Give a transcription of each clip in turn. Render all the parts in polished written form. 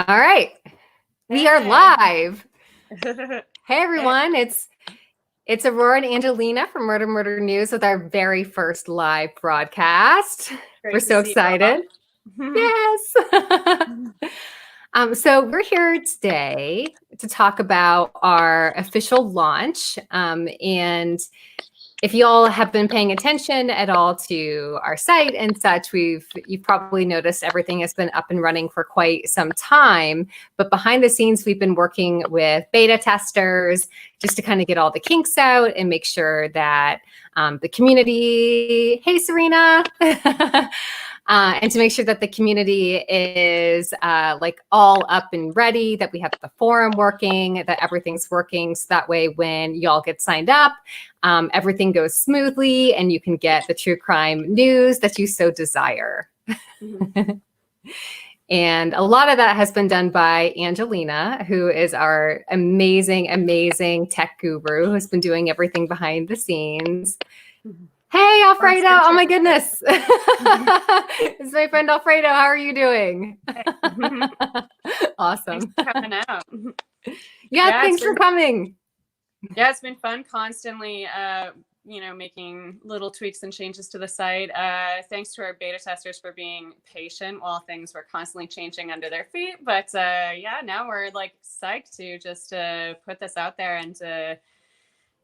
All right. We are live. Hey everyone, it's Aurora and Angelina from Murder News with our very first live broadcast. We're so excited. Yes. So we're here today to talk about our official launch. And if you all have been paying attention at all to our site and such, you've probably noticed everything has been up and running for quite some time. But behind the scenes, we've been working with beta testers just to kind of get all the kinks out and make sure that the community, hey Serena, and to make sure that the community is like all up and ready, that we have the forum working, that everything's working. So that way when y'all get signed up, everything goes smoothly and you can get the true crime news that you so desire. And a lot of that has been done by Angelina, who is our amazing, amazing tech guru who's been doing everything behind the scenes. Hey, Alfredo. Oh, my goodness. It's my friend Alfredo. How are you doing? Awesome. Thanks for coming out. Yeah, thanks for coming. Yeah, it's been fun constantly, making little tweaks and changes to the site. Thanks to our beta testers for being patient while things were constantly changing under their feet. But yeah, now we're like psyched to just put this out there and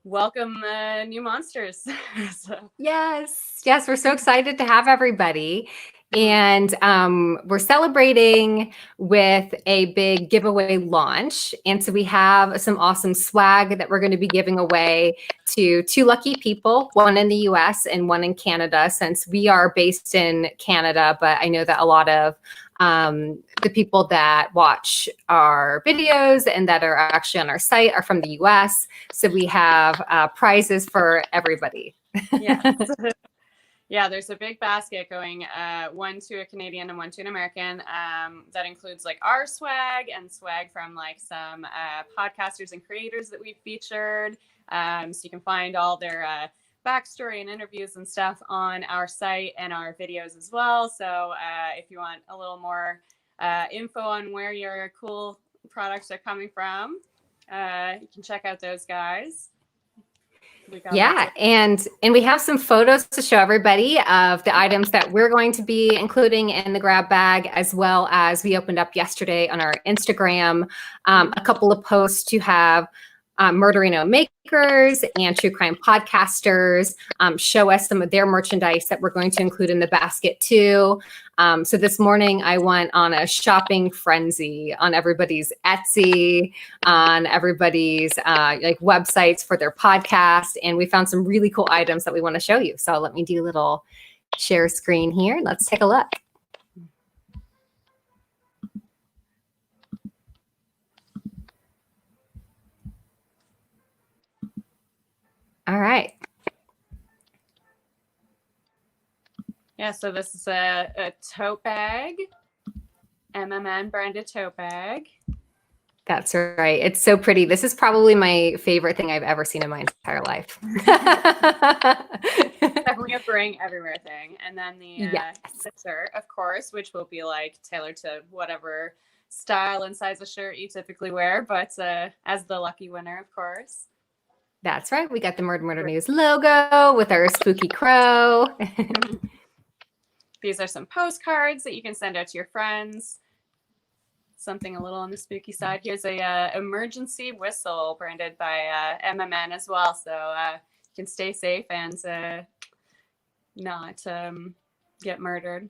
welcome new monsters. So. Yes, we're so excited to have everybody. And we're celebrating with a big giveaway launch. And so we have some awesome swag that we're going to be giving away to 2 lucky people, one in the US and one in Canada, since we are based in Canada. But I know that a lot of the people that watch our videos and that are actually on our site are from the US. So we have prizes for everybody. Yeah. Yeah, there's a big basket going, one to a Canadian and one to an American. That includes like our swag and swag from like some podcasters and creators that we've featured. So you can find all their backstory and interviews and stuff on our site and our videos as well. So if you want a little more info on where your cool products are coming from, you can check out those guys. Yeah, and we have some photos to show everybody of the items that we're going to be including in the grab bag, as well as we opened up yesterday on our Instagram a couple of posts to have Murderino makers and true crime podcasters show us some of their merchandise that we're going to include in the basket too. So this morning I went on a shopping frenzy on everybody's Etsy, on everybody's like websites for their podcast, and we found some really cool items that we want to show you. So let me do a little share screen here. Let's take a look. All right. Yeah, so this is a tote bag, MMN branded tote bag. That's right. It's so pretty. This is probably my favorite thing I've ever seen in my entire life. Definitely a bring everywhere thing. And then the shirt, of course, which will be like tailored to whatever style and size of shirt you typically wear, but as the lucky winner, of course. That's right. We got the Murder News logo with our spooky crow. These are some postcards that you can send out to your friends. Something a little on the spooky side. Here's a emergency whistle branded by MMN as well. So you can stay safe and not get murdered.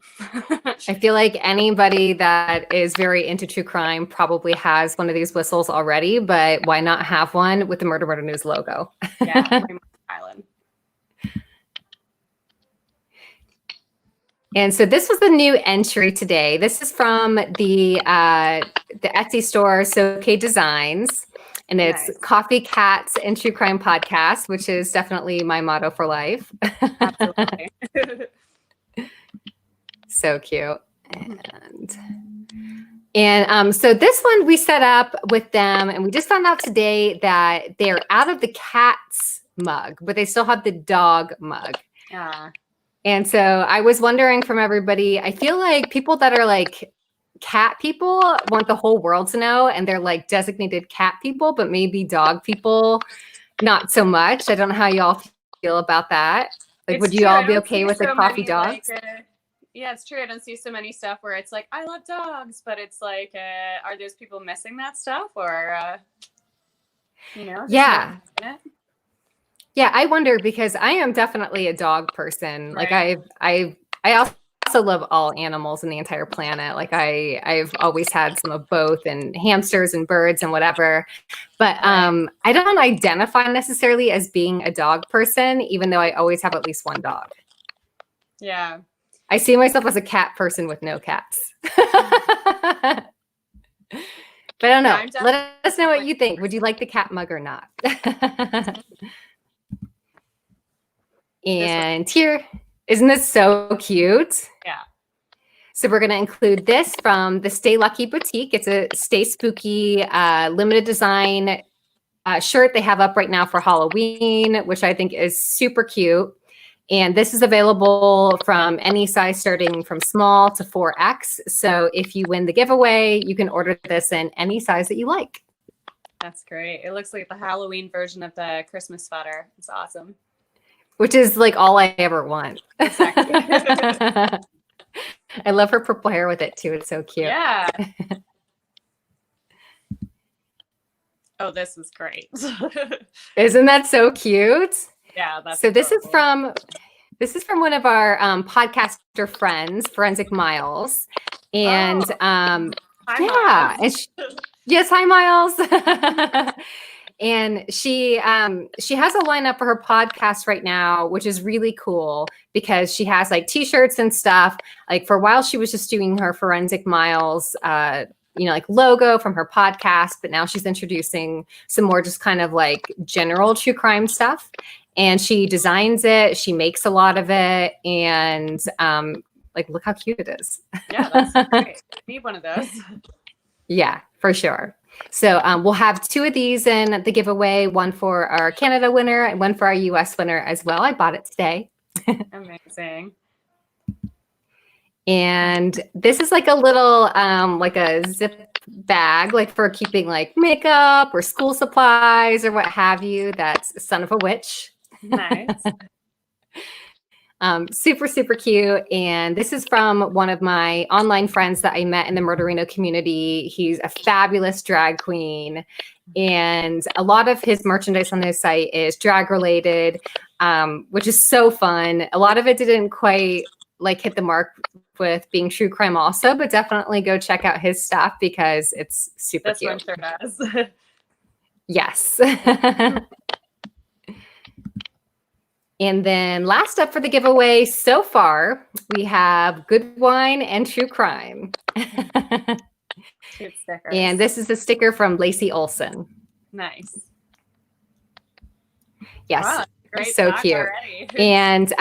I feel like anybody that is very into true crime probably has one of these whistles already, but why not have one with the Murder News logo? Yeah, Island. And so this was the new entry today. This is from the Etsy store, So Okay Designs, and it's Coffee Cats and True Crime Podcast, which is definitely my motto for life. Absolutely. So cute. And so this one we set up with them, and we just found out today that they're out of the cat's mug, but they still have the dog mug. And so I was wondering from everybody, I feel like people that are like cat people want the whole world to know, and they're like designated cat people, but maybe dog people, not so much. I don't know how y'all feel about that. Like, It's would you true. all I be don't okay see with the so coffee many, dogs? yeah, it's true. I don't see so many stuff where it's like, I love dogs, but it's like, are those people missing that stuff, or just Yeah. not missing it? Yeah, I wonder because I am definitely a dog person. Like Right. I also love all animals in the entire planet. Like I've always had some of both, and hamsters and birds and whatever. But Right. I don't identify necessarily as being a dog person, even though I always have at least one dog. Yeah. I see myself as a cat person with no cats. But I don't know. Yeah, Let us know what you think. person. Would you like the cat mug or not? And here, isn't this so cute? Yeah. So we're going to include this from the Stay Lucky Boutique. It's a Stay Spooky limited design shirt they have up right now for Halloween, which I think is super cute. And this is available from any size starting from small to 4X. So if you win the giveaway, you can order this in any size that you like. That's great. It looks like the Halloween version of the Christmas sweater. It's awesome. Which is like all I ever want. Exactly. I love her purple hair with it too. It's so cute. Yeah. Oh, this is great. Isn't that so cute? Yeah, that's so this adorable. is from one of our podcaster friends, Forensic Miles. And Hi, yeah, Miles. yes, hi Miles. And she has a lineup for her podcast right now, which is really cool because she has like t-shirts and stuff. Like for a while she was just doing her Forensic Miles like logo from her podcast, but now she's introducing some more just kind of like general true crime stuff. And she designs it, she makes a lot of it, and like look how cute it is. Yeah, that's great. I need one of those. Yeah, for sure. So we'll have 2 of these in the giveaway, one for our Canada winner and one for our US winner as well. I bought it today. Amazing. And this is like a little like a zip bag, like for keeping like makeup or school supplies or what have you. That's Son of a Witch. Nice. Super, super cute. And this is from one of my online friends that I met in the Murderino community. He's a fabulous drag queen. And a lot of his merchandise on his site is drag related, which is so fun. A lot of it didn't quite like hit the mark with being true crime also, but definitely go check out his stuff because it's super This cute. one sure does. Yes. And then last up for the giveaway so far, we have Good Wine and True Crime. Cute stickers. And this is a sticker from Lacey Olson. Nice. Yes, Wow, great so pack cute. already. And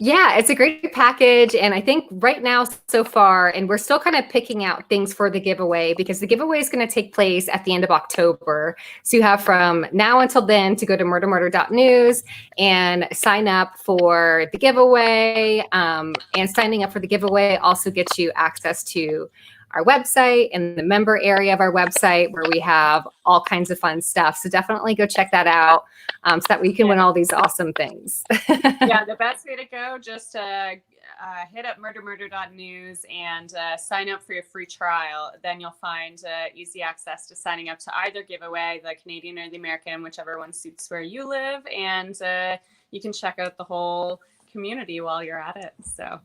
yeah, it's a great package. And I think right now so far, and we're still kind of picking out things for the giveaway because the giveaway is going to take place at the end of October. So you have from now until then to go to murdermurder.news and sign up for the giveaway. And signing up for the giveaway also gets you access to our website and the member area of our website where we have all kinds of fun stuff. So definitely go check that out so that we can win all these awesome things. Yeah, the best way to go, just hit up murdermurder.news and sign up for your free trial. Then you'll find easy access to signing up to either giveaway, the Canadian or the American, whichever one suits where you live. And you can check out the whole community while you're at it. So.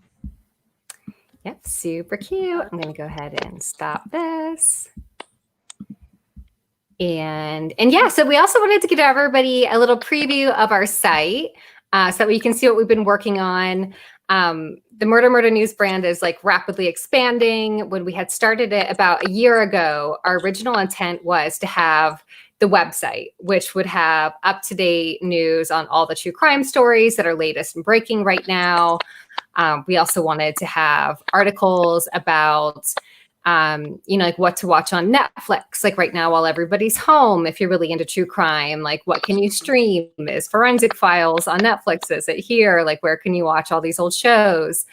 Yep, super cute. I'm going to go ahead and stop this. And yeah, so we also wanted to give everybody a little preview of our site so that we can see what we've been working on. The Murder News brand is like rapidly expanding. When we had started it about a year ago, our original intent was to have the website, which would have up-to-date news on all the true crime stories that are latest and breaking right now. We also wanted to have articles about, like what to watch on Netflix, like right now while everybody's home. If you're really into true crime, like what can you stream? Is Forensic Files on Netflix? Is it here? Like where can you watch all these old shows?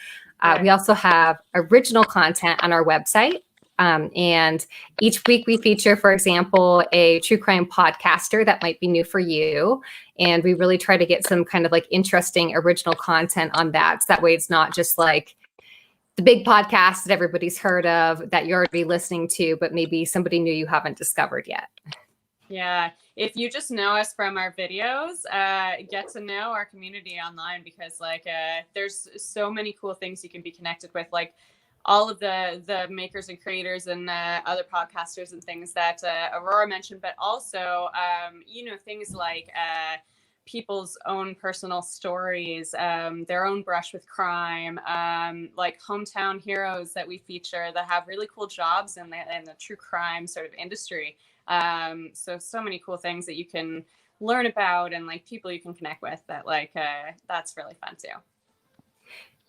We also have original content on our website. And each week we feature, for example, a true crime podcaster that might be new for you. And we really try to get some kind of like interesting original content on that. So that way it's not just like the big podcast that everybody's heard of that you're already listening to, but maybe somebody new you haven't discovered yet. Yeah. If you just know us from our videos, get to know our community online, because like there's so many cool things you can be connected with, like all of the makers and creators and other podcasters and things that Aurora mentioned, but also things like people's own personal stories, their own brush with crime, like hometown heroes that we feature that have really cool jobs in the true crime sort of industry. So many cool things that you can learn about, and like people you can connect with that like that's really fun too.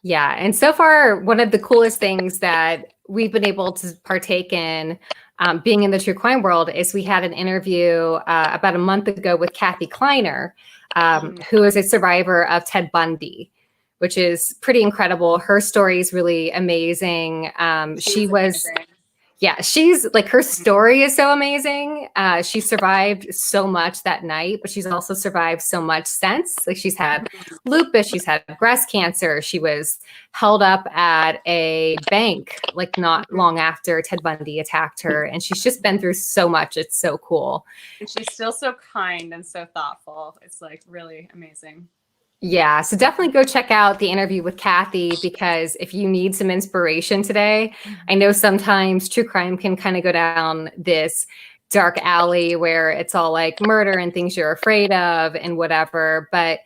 Yeah. And so far, one of the coolest things that we've been able to partake in being in the true crime world is we had an interview about a month ago with Kathy Kleiner, who is a survivor of Ted Bundy, which is pretty incredible. Her story is really amazing. She's like, her story is so amazing. She survived so much that night, but she's also survived so much since. Like, she's had lupus, she's had breast cancer. She was held up at a bank like not long after Ted Bundy attacked her. And she's just been through so much. It's so cool. And she's still so kind and so thoughtful. It's like really amazing. Yeah, so definitely go check out the interview with Kathy, because if you need some inspiration today, I know sometimes true crime can kind of go down this dark alley where it's all like murder and things you're afraid of and whatever. But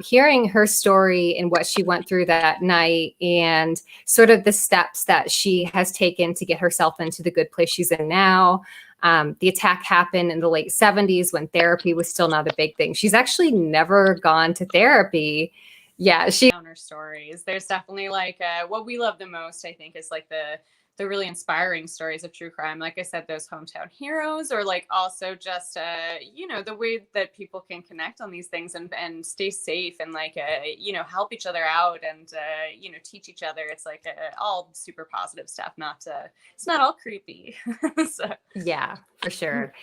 hearing her story and what she went through that night and sort of the steps that she has taken to get herself into the good place she's in now. The attack happened in the late 70s when therapy was still not a big thing. She's actually never gone to therapy. Yeah, Counter stories. There's definitely like what we love the most, I think, is like the really inspiring stories of true crime. Like I said, those hometown heroes, or like also just the way that people can connect on these things and stay safe and like help each other out and teach each other. It's like all super positive stuff. It's not all creepy. So. Yeah, for sure.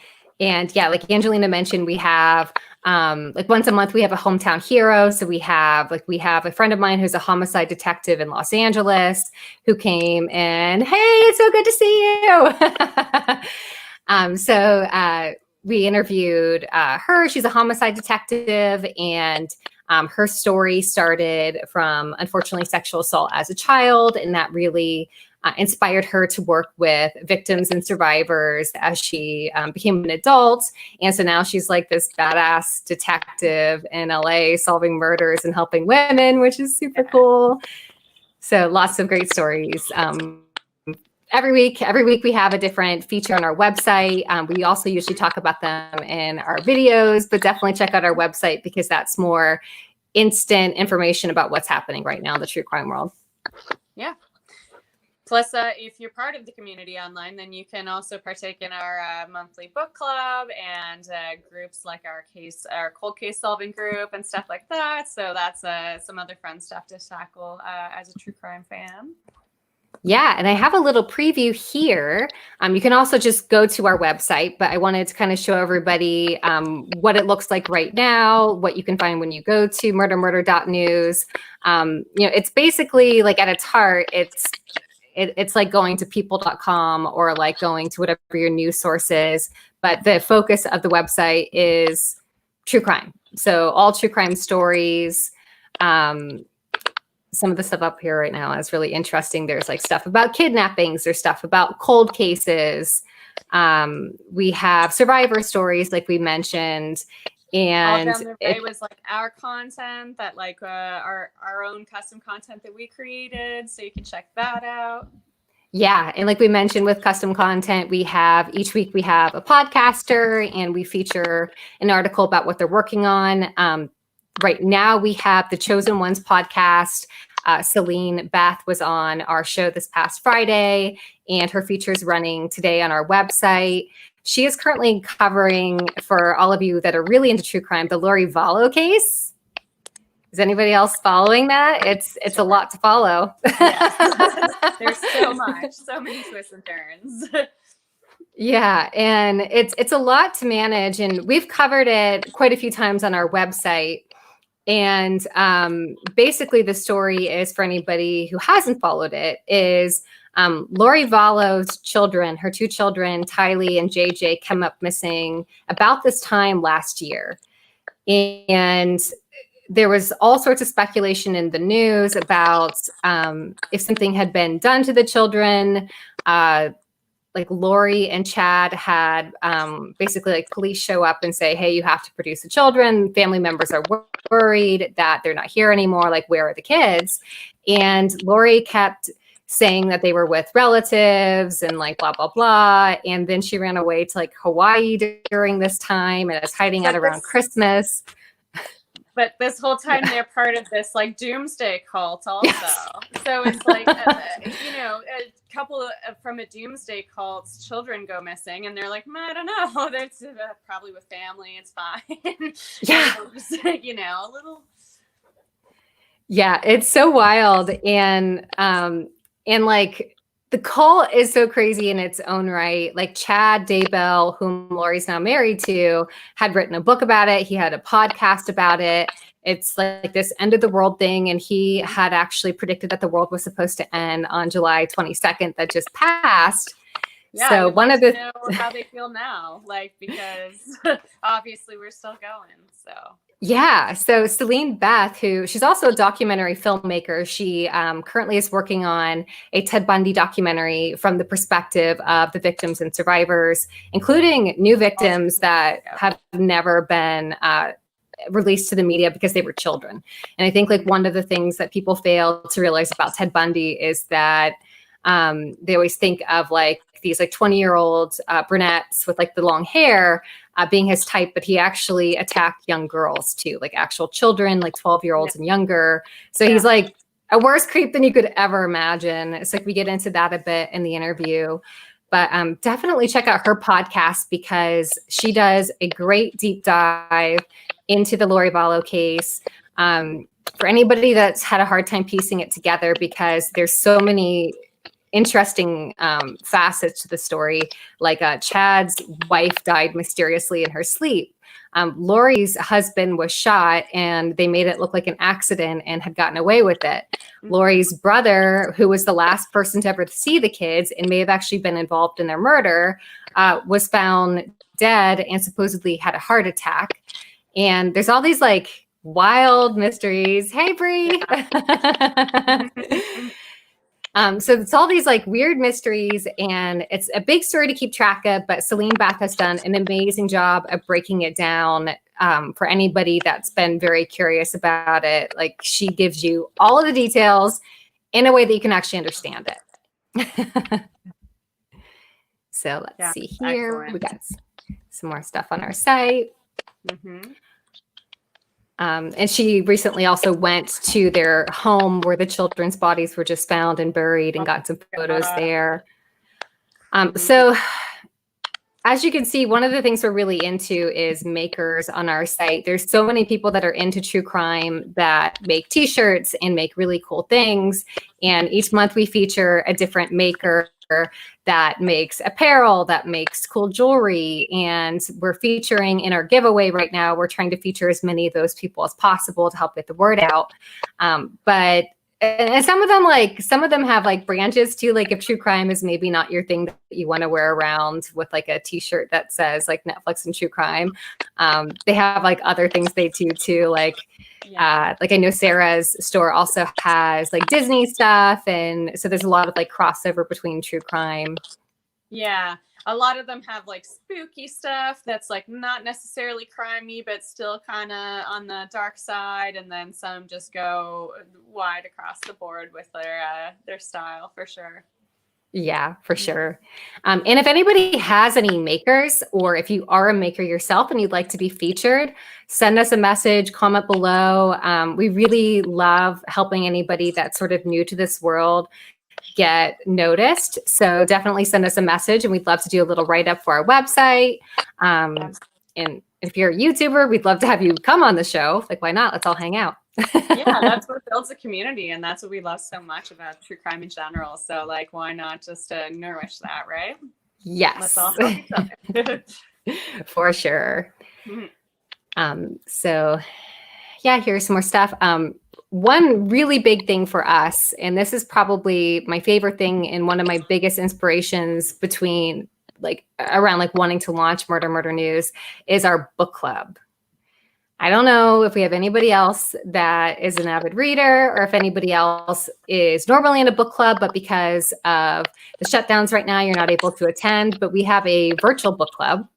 And yeah, like Angelina mentioned, we have like once a month we have a hometown hero. So we have a friend of mine who's a homicide detective in Los Angeles who came and, hey, it's so good to see you. We interviewed her. She's a homicide detective, and her story started from, unfortunately, sexual assault as a child, and that really inspired her to work with victims and survivors as she became an adult. And so now she's like this badass detective in LA solving murders and helping women, which is super cool. So lots of great stories. Every week we have a different feature on our website. We also usually talk about them in our videos, but definitely check out our website because that's more instant information about what's happening right now in the true crime world. Yeah. Plus, if you're part of the community online, then you can also partake in our monthly book club and groups like our cold case solving group and stuff like that. So that's some other fun stuff to tackle as a true crime fan. Yeah, and I have a little preview here. You can also just go to our website, but I wanted to kind of show everybody what it looks like right now, what you can find when you go to murdermurder.news. It's basically like at its heart, it's like going to people.com or like going to whatever your news source is. But the focus of the website is true crime. So all true crime stories. Some of the stuff up here right now is really interesting. There's like stuff about kidnappings. There's stuff about cold cases. We have survivor stories, like we mentioned. And it was like our content that like our own custom content that we created. So you can check that out. Yeah. And like we mentioned with custom content, each week we have a podcaster and we feature an article about what they're working on. Right now we have the Chosen Ones podcast. Celine Beth was on our show this past Friday, and her feature is running today on our website. She is currently covering, for all of you that are really into true crime, the Lori Vallow case. Is anybody else following that? It's a lot to follow. Yes. There's so many twists and turns. Yeah, and it's a lot to manage, and we've covered it quite a few times on our website. And basically, the story is, for anybody who hasn't followed it, is Lori Vallow's children, her two children, Tylee and JJ, come up missing about this time last year. And there was all sorts of speculation in the news about if something had been done to the children. Like Lori and Chad had basically like police show up and say, hey, you have to produce the children. Family members are worried that they're not here anymore. Like, where are the kids? And Lori kept saying that they were with relatives and like blah, blah, blah. And then she ran away to like Hawaii during this time and is hiding out around Christmas. But this whole time they're part of this like doomsday cult also. Yes. So it's like, a couple from a doomsday cult's children go missing and they're like, I don't know. That's probably with family. It's fine. Yeah. A little. Yeah, it's so wild. And like the cult is so crazy in its own right. Like Chad Daybell, whom Lori's now married to, had written a book about it. He had a podcast about it. It's like this end of the world thing. And he had actually predicted that the world was supposed to end on July 22nd that just passed. Yeah, so one of the know how they feel now, like, because obviously we're still going. So yeah. So Celine Beth, she's also a documentary filmmaker. She currently is working on a Ted Bundy documentary from the perspective of the victims and survivors, including new victims that have never been released to the media because they were children. And I think like one of the things that people fail to realize about Ted Bundy is that they always think of like these like 20-year-old brunettes with like the long hair being his type, but he actually attacked young girls too, like actual children, like 12-year-olds and younger. So he's like a worse creep than you could ever imagine. It's like we get into that a bit in the interview, but definitely check out her podcast because she does a great deep dive into the Lori Vallow case. For anybody that's had a hard time piecing it together, because there's so many interesting facets to the story. Like Chad's wife died mysteriously in her sleep. Lori's husband was shot and they made it look like an accident and had gotten away with it. Lori's brother, who was the last person to ever see the kids and may have actually been involved in their murder, was found dead and supposedly had a heart attack. And there's all these like wild mysteries. Hey, Bree. So it's all these like weird mysteries and it's a big story to keep track of, but Celine Beth has done an amazing job of breaking it down for anybody that's been very curious about it. Like she gives you all of the details in a way that you can actually understand it. So let's see here. Excellent. We got some more stuff on our site. Mm-hmm. And she recently also went to their home where the children's bodies were just found and buried and got some photos there. So as you can see, one of the things we're really into is makers on our site. There's so many people that are into true crime that make t-shirts and make really cool things. And each month we feature a different maker that makes apparel, that makes cool jewelry. And we're featuring in our giveaway right now, we're trying to feature as many of those people as possible to help get the word out. And some of them have like branches too. Like if true crime is maybe not your thing that you want to wear around with like a t-shirt that says like Netflix and true crime. They have like other things they do too. Like I know Sarah's store also has like Disney stuff. And so there's a lot of like crossover between true crime. Yeah. A lot of them have like spooky stuff that's like not necessarily crimey, but still kind of on the dark side. And then some just go wide across the board with their style for sure. Yeah, for sure. And if anybody has any makers, or if you are a maker yourself and you'd like to be featured, send us a message, comment below. We really love helping anybody that's sort of new to this world get noticed. So definitely send us a message and we'd love to do a little write-up for our website. And if you're a YouTuber, we'd love to have you come on the show. Like, why not? Let's all hang out. Yeah, that's what builds a community, and that's what we love so much about true crime in general. So, like, why not just nourish that, right? Let's Yes, all help each other. for sure. Mhm. So yeah, here's some more stuff. One really big thing for us, and this is probably my favorite thing and one of my biggest inspirations between like around like wanting to launch Murder News, is our book club. I don't know if we have anybody else that is an avid reader or if anybody else is normally in a book club, but because of the shutdowns right now, you're not able to attend. But we have a virtual book club,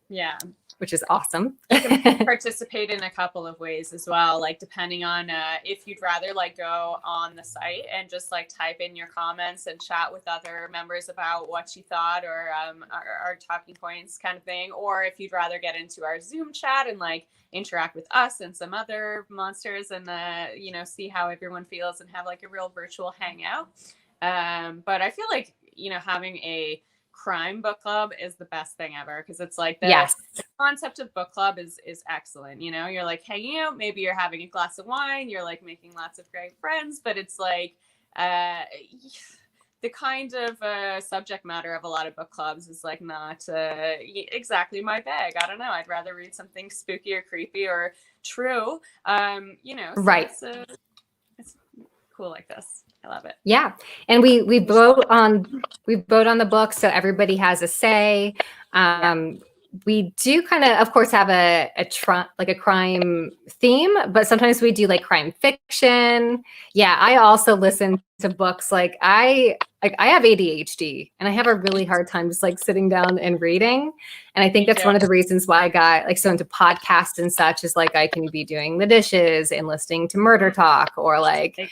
Yeah. which is awesome. You can participate in a couple of ways as well, like depending on if you'd rather like go on the site and just like type in your comments and chat with other members about what you thought or our talking points kind of thing, or if you'd rather get into our Zoom chat and like interact with us and some other monsters and see how everyone feels and have like a real virtual hangout. But I feel like having a crime book club is the best thing ever, because it's like the concept of book club is excellent. You're like hanging out, maybe you're having a glass of wine, you're like making lots of great friends, but it's like the kind of subject matter of a lot of book clubs is like not exactly my bag. I don't know, I'd rather read something spooky or creepy or true. So Right. it's cool like this. I love it. Yeah, and we vote on the book, so everybody has a say. We do kind of course, have a crime theme, but sometimes we do like crime fiction. Yeah, I also listen to books. Like I have ADHD, and I have a really hard time just like sitting down and reading. And I think that's one of the reasons why I got like so into podcasts and such, is like I can be doing the dishes and listening to Murder Talk, or like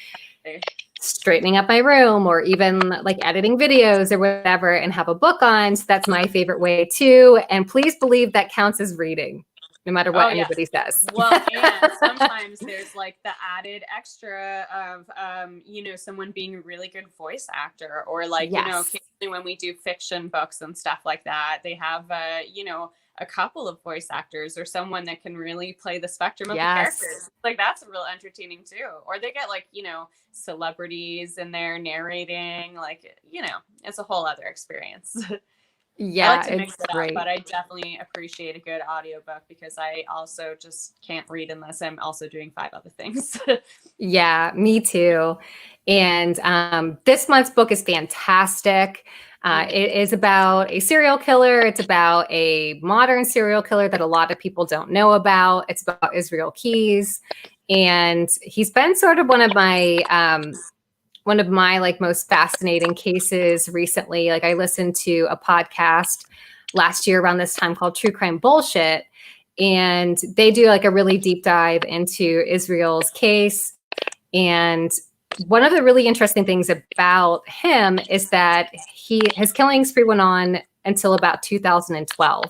straightening up my room, or even like editing videos or whatever, and have a book on. So that's my favorite way too. And please believe that counts as reading, no matter what anybody says. Well, and sometimes there's like the added extra of someone being a really good voice actor, or like occasionally when we do fiction books and stuff like that, they have a couple of voice actors or someone that can really play the spectrum of the characters. Like that's real entertaining too. Or they get like celebrities in there narrating, like it's a whole other experience. Yeah, I like to mix it great. up, but I definitely appreciate a good audiobook, because I also just can't read unless I'm also doing 5 other things. Yeah, me too. And this month's book is fantastic. It is about a serial killer. It's about a modern serial killer that a lot of people don't know about. It's about Israel Keyes, and he's been sort of one of my like most fascinating cases recently. Like I listened to a podcast last year around this time called True Crime Bullshit, and they do like a really deep dive into Israel's case. And one of the really interesting things about him is that his killing spree went on until about 2012.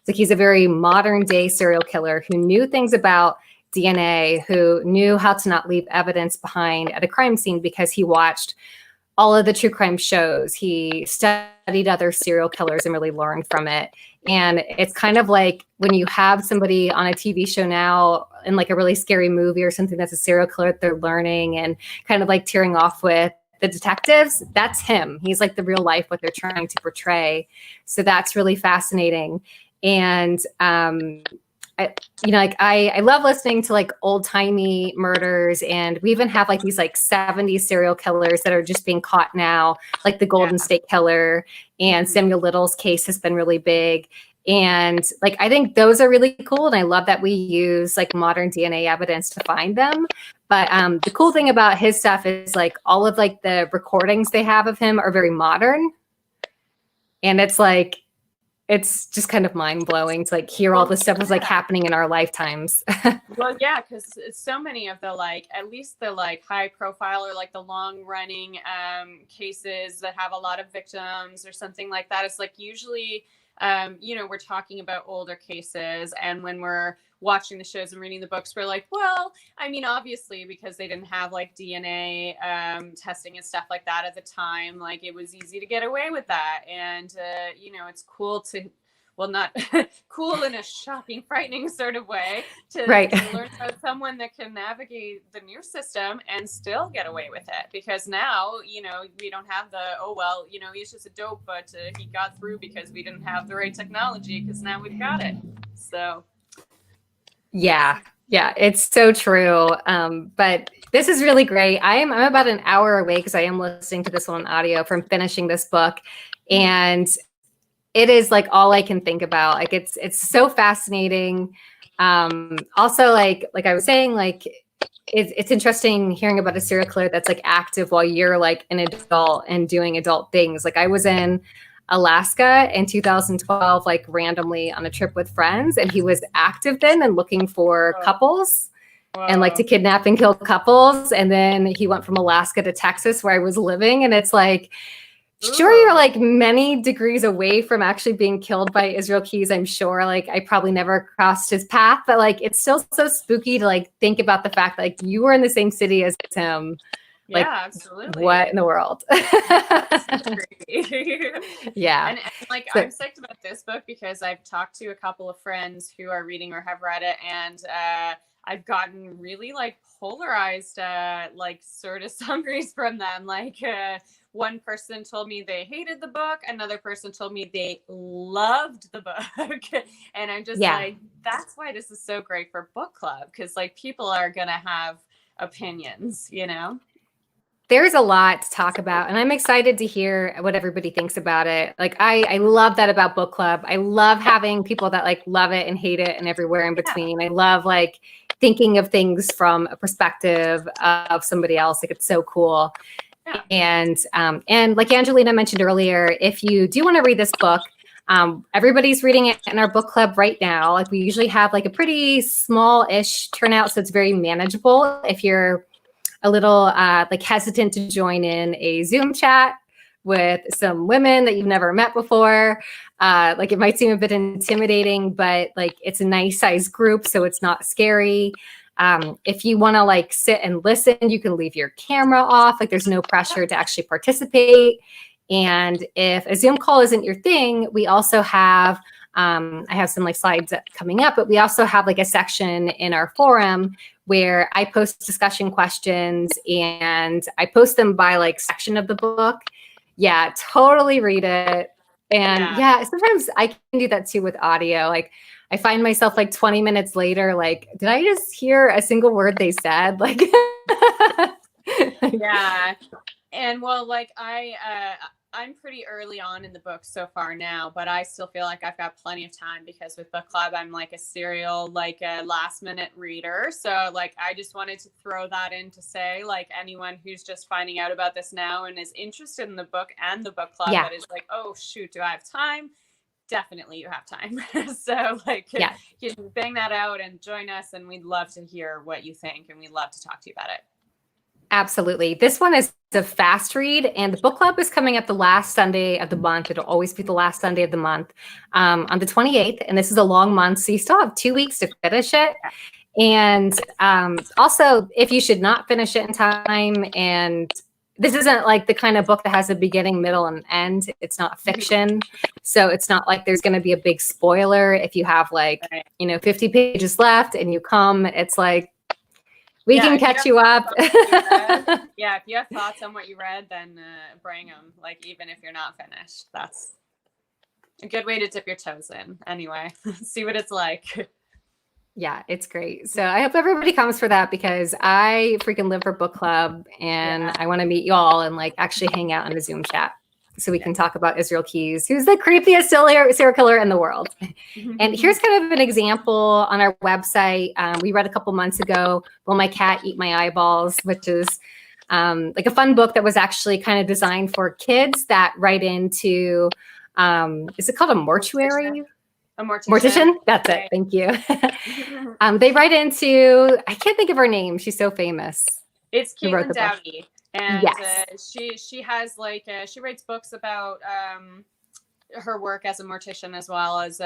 So he's a very modern day serial killer who knew things about DNA, who knew how to not leave evidence behind at a crime scene because he watched all of the true crime shows. He studied other serial killers and really learned from it. And it's kind of like when you have somebody on a TV show now in like a really scary movie or something that's a serial killer that they're learning and kind of like tearing off with the detectives, that's him. He's like the real life, what they're trying to portray. So that's really fascinating. And I love listening to like old timey murders, and we even have like these like 70s serial killers that are just being caught now, like the Golden State Killer, and Samuel Little's case has been really big. And like, I think those are really cool. And I love that we use like modern DNA evidence to find them. But the cool thing about his stuff is like all of like the recordings they have of him are very modern. And it's like, it's just kind of mind blowing to like hear all this stuff was like happening in our lifetimes. Well, yeah, because so many of the like, at least the like high profile or like the long running cases that have a lot of victims or something like that, it's like usually, we're talking about older cases. And when we're watching the shows and reading the books, we're like, well, I mean, obviously, because they didn't have like DNA testing and stuff like that at the time, like it was easy to get away with that. And, it's cool to well, not cool in a shocking, frightening sort of way, to learn about someone that can navigate the news system and still get away with it. Because now, you know, we don't have the, oh, well, you know, he's just a dope, but he got through because we didn't have the right technology, because now we've got it. So. Yeah, it's so true. But this is really great. I'm about an hour away, because I am listening to this one on audio, from finishing this book, and it is like all I can think about. Like it's so fascinating. Also, like I was saying, like it's interesting hearing about a serial killer that's like active while you're like an adult and doing adult things. Like I was in Alaska in 2012, like randomly on a trip with friends, and he was active then and looking for couples and like to kidnap and kill couples. And then he went from Alaska to Texas, where I was living, and it's like, sure, you're like many degrees away from actually being killed by Israel Keyes. I'm sure, like I probably never crossed his path, but like it's still so spooky to like think about the fact that like you were in the same city as him. Like, yeah, absolutely. What in the world? Yeah. And like, I'm psyched about this book because I've talked to a couple of friends who are reading or have read it, and I've gotten really like polarized, like sort of summaries from them. Like one person told me they hated the book. Another person told me they loved the book. And I'm just like, that's why this is so great for book club. Because like people are going to have opinions, you know? There's a lot to talk about, and I'm excited to hear what everybody thinks about it. Like, I love that about book club. I love having people that like love it and hate it and everywhere in between. I love like thinking of things from a perspective of somebody else. Like, it's so cool. And like Angelina mentioned earlier, if you do want to read this book, everybody's reading it in our book club right now. Like, we usually have like a pretty small-ish turnout, so it's very manageable. If you're a little like hesitant to join in a Zoom chat with some women that you've never met before, like it might seem a bit intimidating, but like it's a nice size group, so it's not scary. If you want to like sit and listen, you can leave your camera off. Like there's no pressure to actually participate. And if a Zoom call isn't your thing, we also have, I have some like slides coming up, but we also have like a section in our forum where I post discussion questions, and I post them by like section of the book. Yeah, totally read it. And sometimes I can do that too with audio. Like I find myself like 20 minutes later, like, did I just hear a single word they said? Like, yeah. And well, like I'm pretty early on in the book so far now, but I still feel like I've got plenty of time, because with book club, I'm like a serial, like a last minute reader. So like, I just wanted to throw that in to say, like, anyone who's just finding out about this now and is interested in the book and the book club, that is like, oh shoot, do I have time? Definitely you have time. So like, you can bang that out and join us, and we'd love to hear what you think, and we'd love to talk to you about it. Absolutely. This one is a fast read, and the book club is coming up the last Sunday of the month. It'll always be the last Sunday of the month, on the 28th. And this is a long month, so you still have 2 weeks to finish it. And also, if you should not finish it in time, and this isn't like the kind of book that has a beginning, middle, and end. It's not fiction. So it's not like there's going to be a big spoiler if you have like, 50 pages left and you come, it's like, we can catch you up. If you have thoughts on what you read, then bring them. Like, even if you're not finished, that's a good way to dip your toes in. Anyway, see what it's like. Yeah, it's great. So I hope everybody comes for that, because I freaking live for book club, and I want to meet you all and like actually hang out in a Zoom chat so we can talk about Israel Keyes, who's the creepiest serial killer in the world. And here's kind of an example on our website. We read a couple months ago, Will My Cat Eat My Eyeballs, which is like a fun book that was actually kind of designed for kids that write into, is it called a mortuary? A mortician? That's it. Thank you. They write into, I can't think of her name. She's so famous. It's Caitlin Doughty. And she has like, she writes books about her work as a mortician, as well as,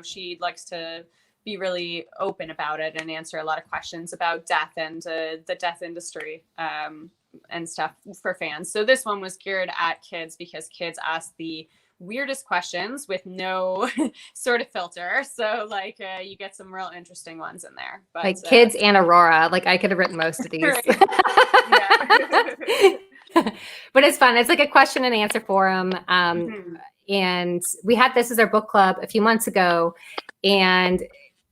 she likes to be really open about it and answer a lot of questions about death and the death industry and stuff for fans. So this one was geared at kids, because kids ask the weirdest questions with no sort of filter. So like you get some real interesting ones in there. But like kids and Aurora, like I could have written most of these. Right. Yeah. But it's fun. It's like a question and answer forum. And we had this as our book club a few months ago, and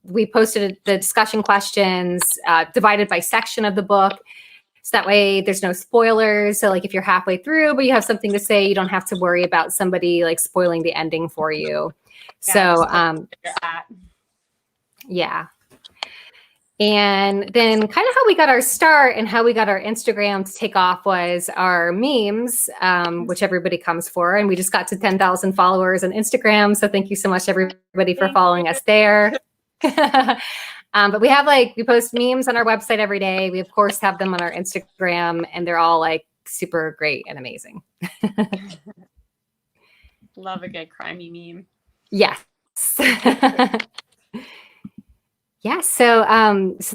we posted the discussion questions divided by section of the book. So that way there's no spoilers. So like if you're halfway through, but you have something to say, you don't have to worry about somebody like spoiling the ending for you. Yeah, So, yeah. And then kind of how we got our start and how we got our Instagram to take off was our memes, which everybody comes for. And we just got to 10,000 followers on Instagram. So thank you so much, everybody, for following us there. But we post memes on our website every day. We, of course, have them on our Instagram, and they're all like super great and amazing. Love a good crimey meme. Yes. Yeah, so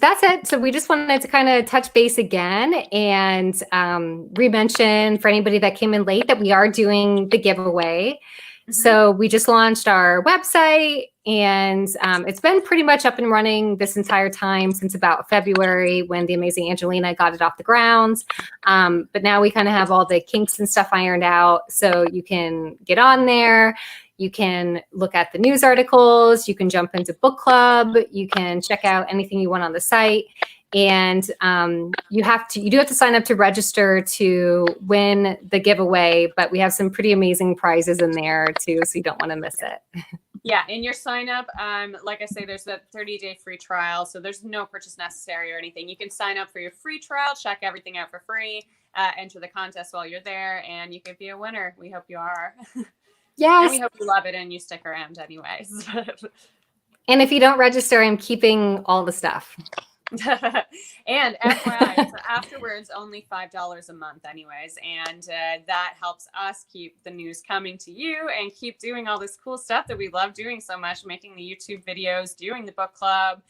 that's it. So we just wanted to kind of touch base again and re-mention for anybody that came in late that we are doing the giveaway. So we just launched our website, and it's been pretty much up and running this entire time since about February when the amazing Angelina got it off the ground. But now we kind of have all the kinks and stuff ironed out, so you can get on there. You can look at the news articles, you can jump into book club, you can check out anything you want on the site. And you do have to sign up to register to win the giveaway, but we have some pretty amazing prizes in there too, so you don't want to miss it. Yeah, in your sign up, like I say, there's that 30-day free trial, so there's no purchase necessary or anything. You can sign up for your free trial, check everything out for free, enter the contest while you're there, and you could be a winner. We hope you are. Yes. And we hope you love it and you stick around anyways. And if you don't register, I'm keeping all the stuff. And FYI, so afterwards, only $5 a month anyways. And that helps us keep the news coming to you and keep doing all this cool stuff that we love doing so much, making the YouTube videos, doing the book club,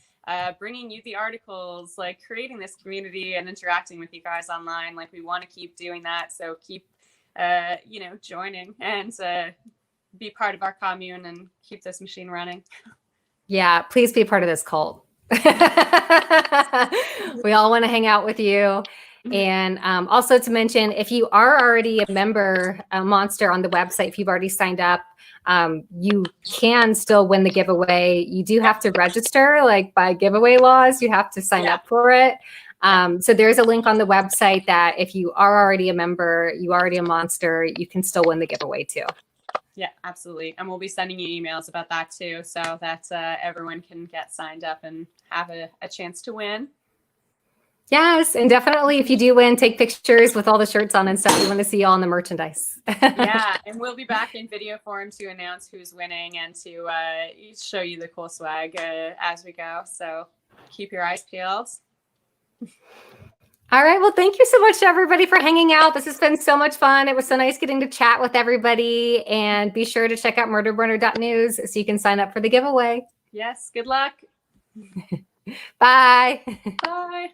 bringing you the articles, like creating this community and interacting with you guys online. Like we want to keep doing that. So keep, joining and be part of our commune and keep this machine running. Yeah, please be a part of this cult. We all want to hang out with you. And also to mention, if you are already a member, Monster, on the website, if you've already signed up, you can still win the giveaway. You do have to register, like by giveaway laws, you have to sign up for it. So there's a link on the website that if you are already a member, you already a Monster, you can still win the giveaway too. Yeah, absolutely. And we'll be sending you emails about that too, so that everyone can get signed up and have a chance to win. Yes, and definitely if you do win, take pictures with all the shirts on and stuff. We want to see all in the merchandise. Yeah, and we'll be back in video form to announce who's winning and to show you the cool swag as we go. So keep your eyes peeled. All right. Well, thank you so much, everybody, for hanging out. This has been so much fun. It was so nice getting to chat with everybody. And be sure to check out murderburner.news so you can sign up for the giveaway. Yes. Good luck. Bye. Bye.